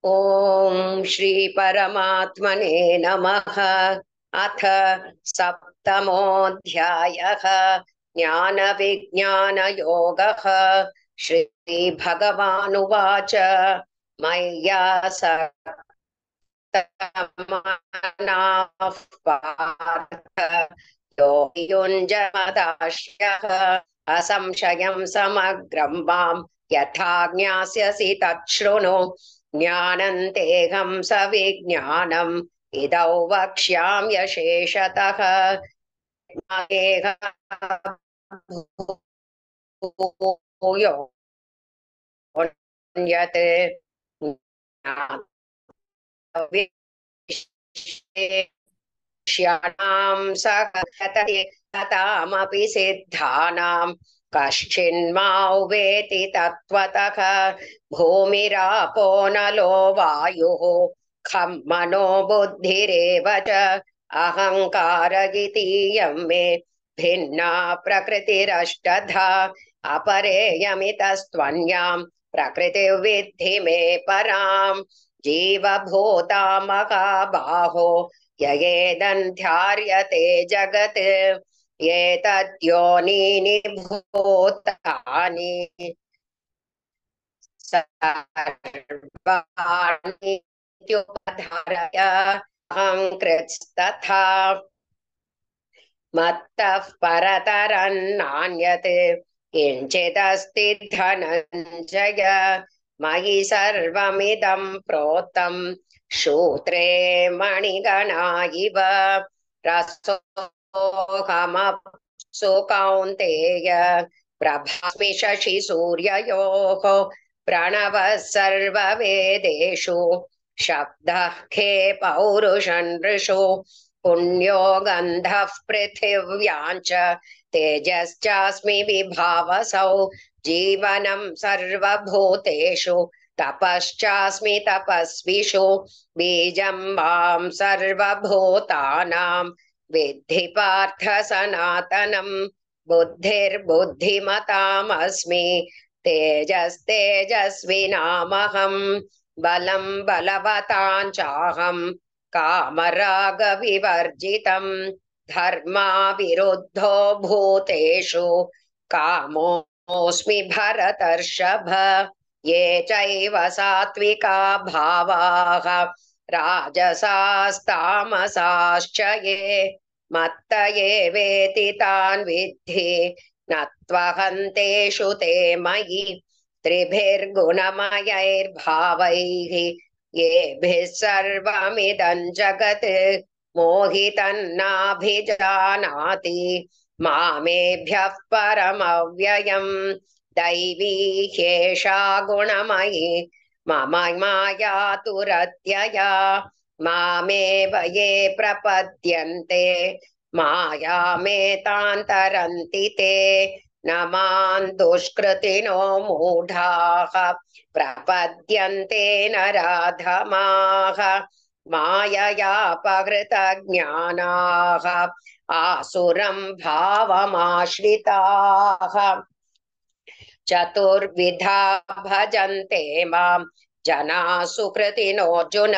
ॐ श्री परमात्मने नमः। अथ सप्तमोऽध्यायः ज्ञानविज्ञानयोगः। श्रीभगवानुवाच मय्यासक्तमनाः पार्थ योऽयुञ्जमदास्यः असंशयं समग्रं मां यथा ज्ञास्यसि तच्छृणु। ज्ञानन्तेऽहं सविज्ञानम् इदौ वक्ष्याम्यशेषतः। भूयो यत् ज्ञातविश्येष्याणां सकथते ततामपि सिद्धानां कश्चिन्मां वेति तत्त्वतः। भूमिरापो नलो वायुः खं मनो बुद्धिरेव च अहङ्कार इतीयं मे भिन्ना प्रकृतिरष्टधा। अपरेयमितस्त्वन्यां प्रकृतिर्विद्धि मे परां। जीवभूता महाबाहो ययेदन्ध्यार्यते जगत् एतद्योनीनि भूतानि सर्वाण्येत्युपधारय अहं कृत्स्तथा। मत्तः परतरन्नान्यत् किञ्चिदस्ति धनञ्जय। मयि सर्वमिदं प्रोक्तं सूत्रे मणिगणा इव। रसोऽहमप्सु कौन्तेय प्रभास्मि शशिसूर्ययोः। प्रणवः सर्ववेदेषु शब्दः खे पौरुषं नृषु। पुण्यो गन्धः पृथिव्यां च तेजश्चास्मि विभावसौ। जीवनं सर्वभूतेषु तपश्चास्मि तपस्विषु। बीजं मां सर्वभूतानां विद्धि पार्थ सनातनं। बुद्धिर्बुद्धिमतामस्मि तेजस्तेजस्विनामहम्। बलं बलवतां चाहं कामरागविवर्जितम्। धर्माविरुद्धो भूतेषु कामोऽस्मि भरतर्षभ। ये चैव सात्विका भावाः राजसास्तामसाश्च ये मत्त एवेति तान् विद्धि न त्वहन्तेषु ते मयि। त्रिभिर्गुणमयैर्भावैः येभिः सर्वमिदं जगत् मोहितन्नाभिजानाति मामेभ्यः परमव्ययम्। दैवी ह्येषा गुणमयी मम माया तुरत्यया। मामेव ये प्रपद्यन्ते मायामेतान्तरन्ति ते। न मां दुष्कृतिनो मूढाः प्रपद्यन्ते नराधमाः। माययापहृतज्ञानाः आसुरं भावमाश्रिताः। चतुर्विधा भजन्ते मां जनाः सुकृतिनोऽर्जुन।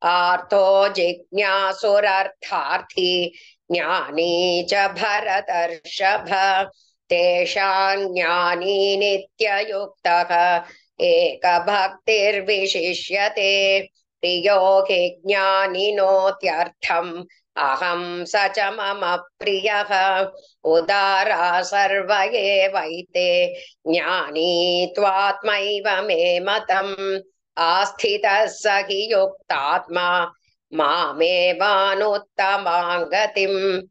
आर्तो जिज्ञासुरर्थार्थी ज्ञानी च भरतर्षभ। तेषां ज्ञानी नित्ययुक्तः एकभक्तिर्विशिष्यते। प्रियो हि ज्ञानिनोत्यर्थम् अहं स च मम प्रियः। उदारा सर्व एवैते ज्ञानी त्वात्मैव मे मतम्। आस्थितः स हि युक्तात्मा मामेवानुत्तमां गतिम्।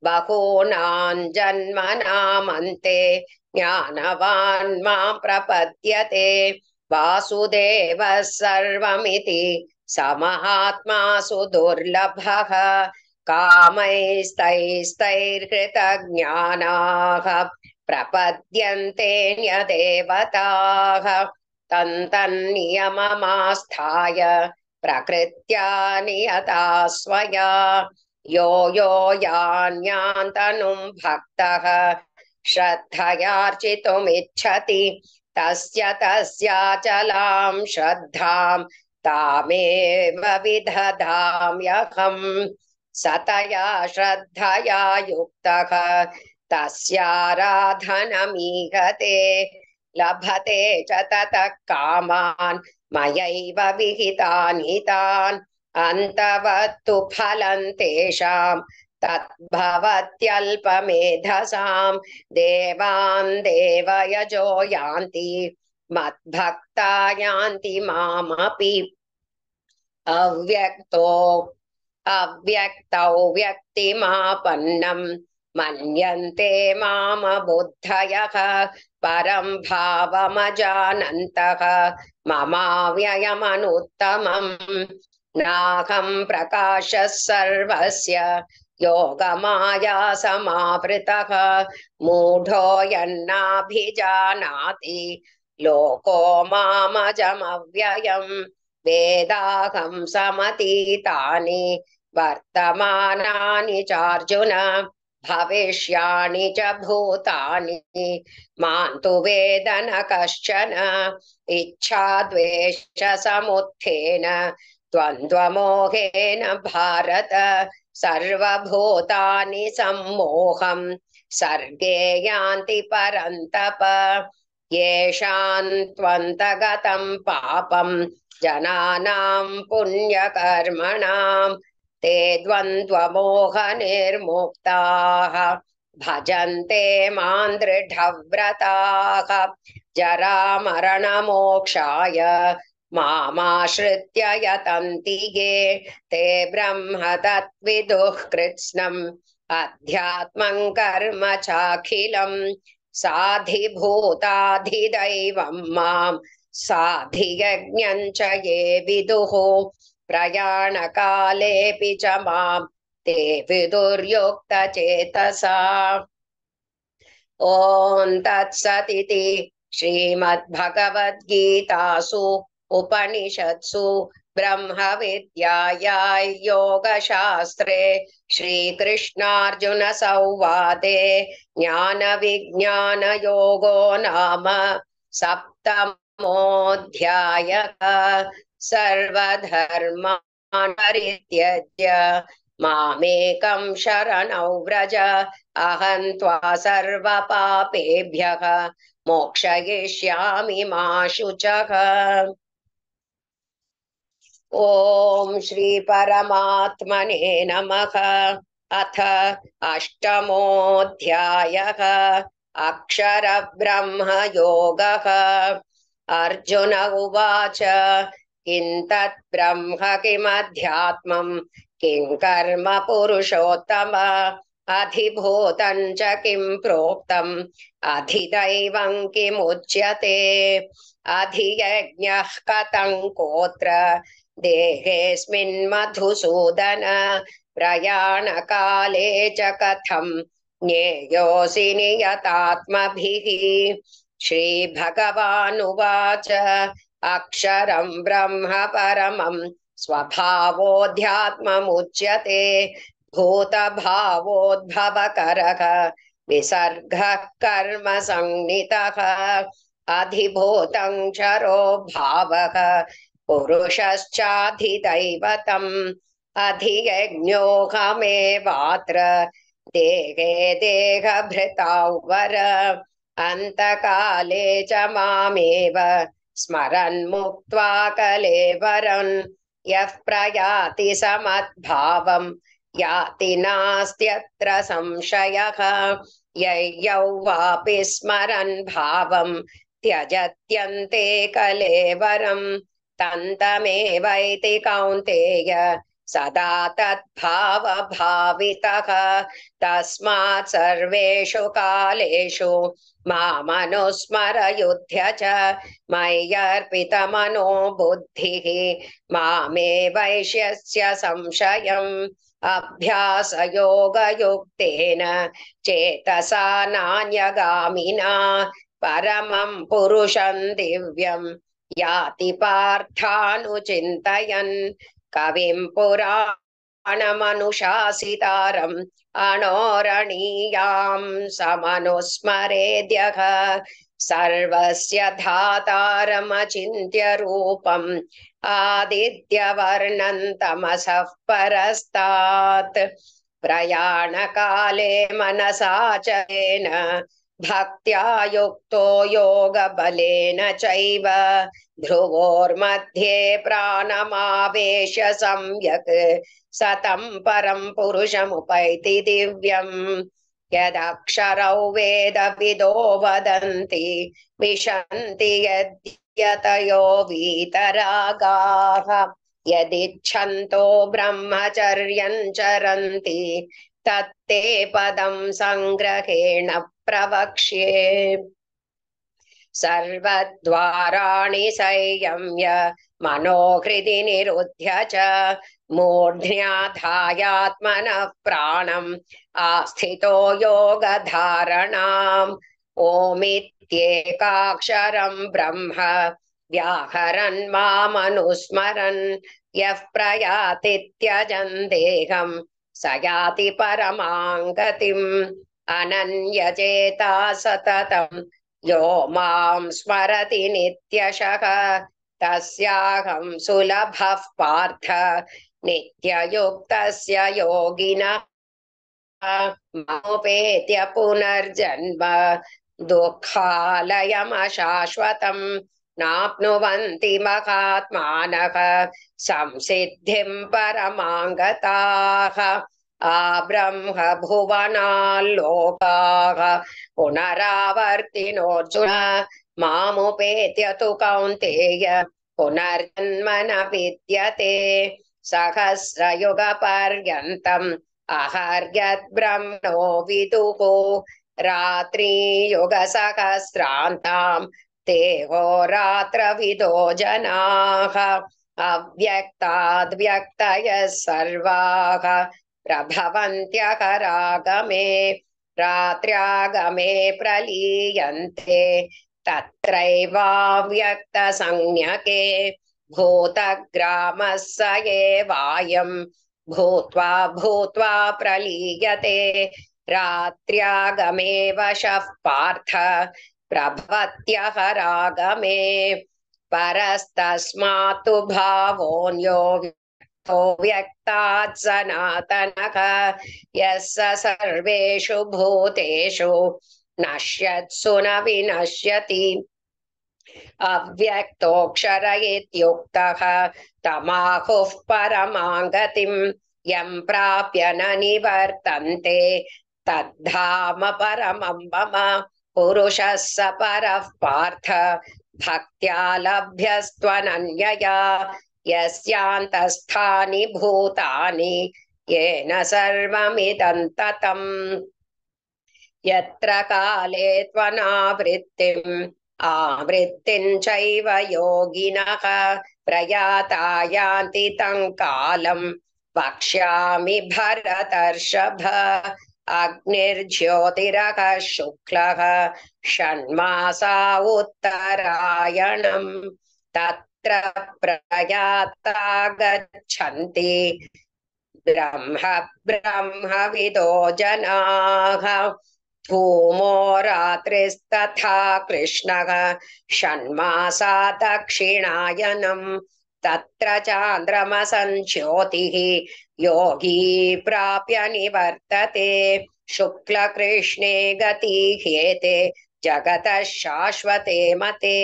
बहूनां जन्मनामन्ते ज्ञानवान् मां प्रपद्यते। वासुदेवः सर्वमिति स महात्मासु दुर्लभः। कामैस्तैस्तैर्हृतज्ञानाः प्रपद्यन्तेऽन्यदेवताः। तन्तन्नियममास्थाय प्रकृत्या नियता स्वया। यो यो यान्यान्तनुं भक्तः श्रद्धयार्चितुमिच्छति तस्य तस्याचलां श्रद्धां तामेव विदधाम्यहम् सतया श्रद्धया युक्तः तस्याराधनमीहते लभते च ततः कामान् मयैव विहितानि तान् अन्तवत्तु फलं तेषां तद्भवत्यल्पमेधसां देवान् देवयजो यान्ति मद्भक्ता यान्ति मामपि अव्यक्तो अव्यक्तौ व्यक्तिमापन्नं मन्यन्ते माम बुद्धयः परं भावमजानन्तः ममाव्ययमनुत्तमम् नाहं प्रकाशः सर्वस्य योगमाया समावृतः मूढो यन्नाभिजानाति लोको मामजमव्ययम् वेदाहं समतीतानि वर्तमानानि चार्जुन भविष्याणि च भूतानि मां तु वेद न कश्चन इच्छाद्वेषसमुत्थेन द्वन्द्वमोहेन भारत सर्वभूतानि सम्मोहं सर्गे यान्ति परन्तप येषां त्वन्तगतं पापं जनानां पुण्यकर्मणां ते द्वन्द्वमोहनिर्मुक्ताः भजन्ते मां दृढव्रताः जरामरणमोक्षाय मामाश्रित्य यतन्ति ये ते ब्रह्म तद्विदुः कृत्स्नम् अध्यात्मं कर्म चाखिलम् साधिभूताधिदैवं मां साधियज्ञं च ये विदुः प्रयाणकालेऽपि च मां ते विदुर्युक्तचेतसा ॐ तत्सदिति श्रीमद्भगवद्गीतासु उपनिषत्सु ब्रह्मविद्यायां योगशास्त्रे श्रीकृष्णार्जुन संवादे ज्ञानविज्ञानयोगो नाम सप्तमोऽध्यायः सर्वधर्मान् परित्यज्य मामेकं शरणौ व्रज अहं त्वा सर्वपापेभ्यः मोक्षयिष्यामि मा शुचः। ॐ श्री परमात्मने नमः। अथ अष्टमोऽध्यायः अक्षरब्रह्म योगः। अर्जुन उवाच किं तत् ब्रह्म किमध्यात्मं किं कर्म पुरुषोत्तम अधिभूतं च किं प्रोक्तम् अधिदैवं किमुच्यते अधियज्ञः कथं कोत्र देहेऽस्मिन् मधुसूदन प्रयाणकाले च कथं ज्ञेयोऽसि नियतात्मभिः। श्रीभगवानुवाच अक्षरं ब्रह्म परमं स्वभावोऽध्यात्ममुच्यते भूतभावोद्भवकरः विसर्गः कर्म संनितः अधिभूतं क्षरो भावः पुरुषश्चाधिदैवतम् अधियज्ञोऽहमेवात्र देहे देहभृतां वर अन्तकाले च मामेव स्मरन् मुक्त्वा कलेवरन् यः प्रयाति समद्भावं याति नास्त्यत्र संशयः ययौ वापि स्मरन् भावं त्यजत्यन्ते कलेवरं तन्तमेवैति कौन्तेय सदा तद्भावभावितः तस्मात् सर्वेषु कालेषु मामनुस्मर युध्य च मय्यर्पितमनो बुद्धिः मामे वैश्यस्य संशयम् अभ्यासयोगयुक्तेन चेतसा नान्यगामिना परमं पुरुषं दिव्यं याति पार्थानुचिन्तयन् कविं पुराणमनुशासितारम् अणोरणीयां समनुस्मरेद्यः सर्वस्य धातारमचिन्त्य रूपम् आदित्यवर्णं तमसः परस्तात् प्रयाणकाले मनसाचलेन भक्त्या युक्तो योगबलेन चैव ध्रुवोर्मध्ये प्राणमावेश्य सम्यक् सतं परं पुरुषमुपैति दिव्यम् यदक्षरौ वेदविदो वदन्ति विशन्ति यद्यतयो वीतरागाः यदिच्छन्तो ब्रह्मचर्यं चरन्ति तत्ते पदं संग्रहेण प्रवक्ष्ये सर्वद्वाराणि संयम्य मनोहृदि निरुध्य च मूर्ध्न्याधायात्मनः प्राणम् आस्थितो योगधारणाम् ओमित्येकाक्षरं ब्रह्म व्याहरन् मामनुस्मरन् यः प्रयाति त्यजन् देहं स याति परमां गतिम् अनन्यचेता सततं यो मां स्मरति नित्यशः तस्याहं सुलभः पार्थ नित्ययुक्तस्य योगिनः मोपेत्य पुनर्जन्म दुःखालयमशाश्वतं नाप्नुवन्ति महात्मानः संसिद्धिं परमां गताः आब्रह्म भुवनाल्लोकाः पुनरावर्तिनोऽर्जुन मामुपेत्य तु कौन्तेय पुनर्जन्म न विद्यते सहस्रयुगपर्यन्तम् अहर्यद् ब्रह्मणो विदुः रात्रियुगसहस्रान्तां देहोरात्रविदो जनाः अव्यक्ताद्व्यक्तयः सर्वाः प्रभवन्त्यकरागमे रात्र्यागमे प्रलीयन्ते तत्रैवाव्यक्तसंज्ञके भूतग्रामः स एवायं भूत्वा भूत्वा प्रलीयते रात्र्यागमे वशः पार्थ प्रभवत्यहरागमे परस्तस्मात्तु भावोऽन्यो व्यक्तात् सनातनः यः स सर्वेषु भूतेषु नश्यत्सु न विनश्यति अव्यक्तोऽक्षर इत्युक्तः तमाहुः परमां गतिं यं प्राप्य न निवर्तन्ते तद्धाम परमं मम पुरुषः स परः पार्थ भक्त्या लभ्यस्त्वनन्यया यस्यान्तस्थानि भूतानि येन सर्वमिदं ततम् यत्र काले त्वनावृत्तिम् आवृत्तिं चैव योगिनः प्रयाता यान्ति तं कालं वक्ष्यामि भरतर्षभ अग्निर्ज्योतिरः शुक्लः षण्मासा उत्तरायणम् तत्र प्रयाता गच्छन्ति ब्रह्मविदो जनाः धूमो रात्रिस्तथा कृष्णः षण्मासा दक्षिणायनम् तत्र चान्द्रमसञ्ज्योतिः योगी प्राप्य निवर्तते शुक्लकृष्णे गतिह्येते जगतः शाश्वते मते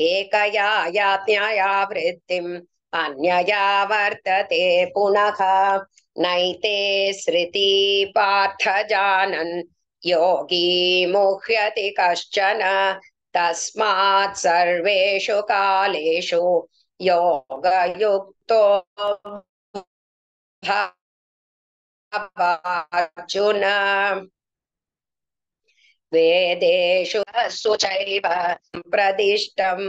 एकया याज्ञया वृत्तिम् अन्यया वर्तते पुनः नैते सृति पार्थ जानन् योगी मुह्यति कश्चन तस्मात् सर्वेषु कालेषु योगयुक्तो भवार्जुन वेदेषु चैव प्रदिष्टम्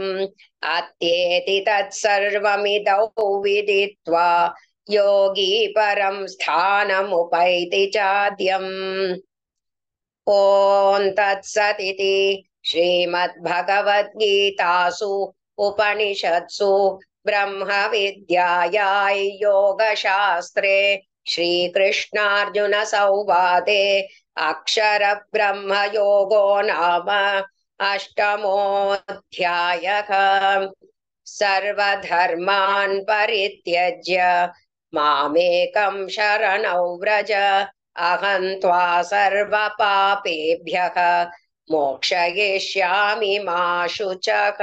अत्येति तत्सर्वमिदौ विदित्वा योगी परं स्थानमुपैति चाद्यम् ॐ तत्सदिति श्रीमद्भगवद्गीतासु उपनिषत्सु ब्रह्मविद्यायां योगशास्त्रे श्रीकृष्णार्जुन संवादे अक्षर ब्रह्म योगो नाम अष्टमोऽध्यायः सर्वधर्मान् परित्यज्य मामेकं शरणौ व्रज अहं त्वा सर्वपापेभ्यः मोक्षयिष्यामि मा शुचः।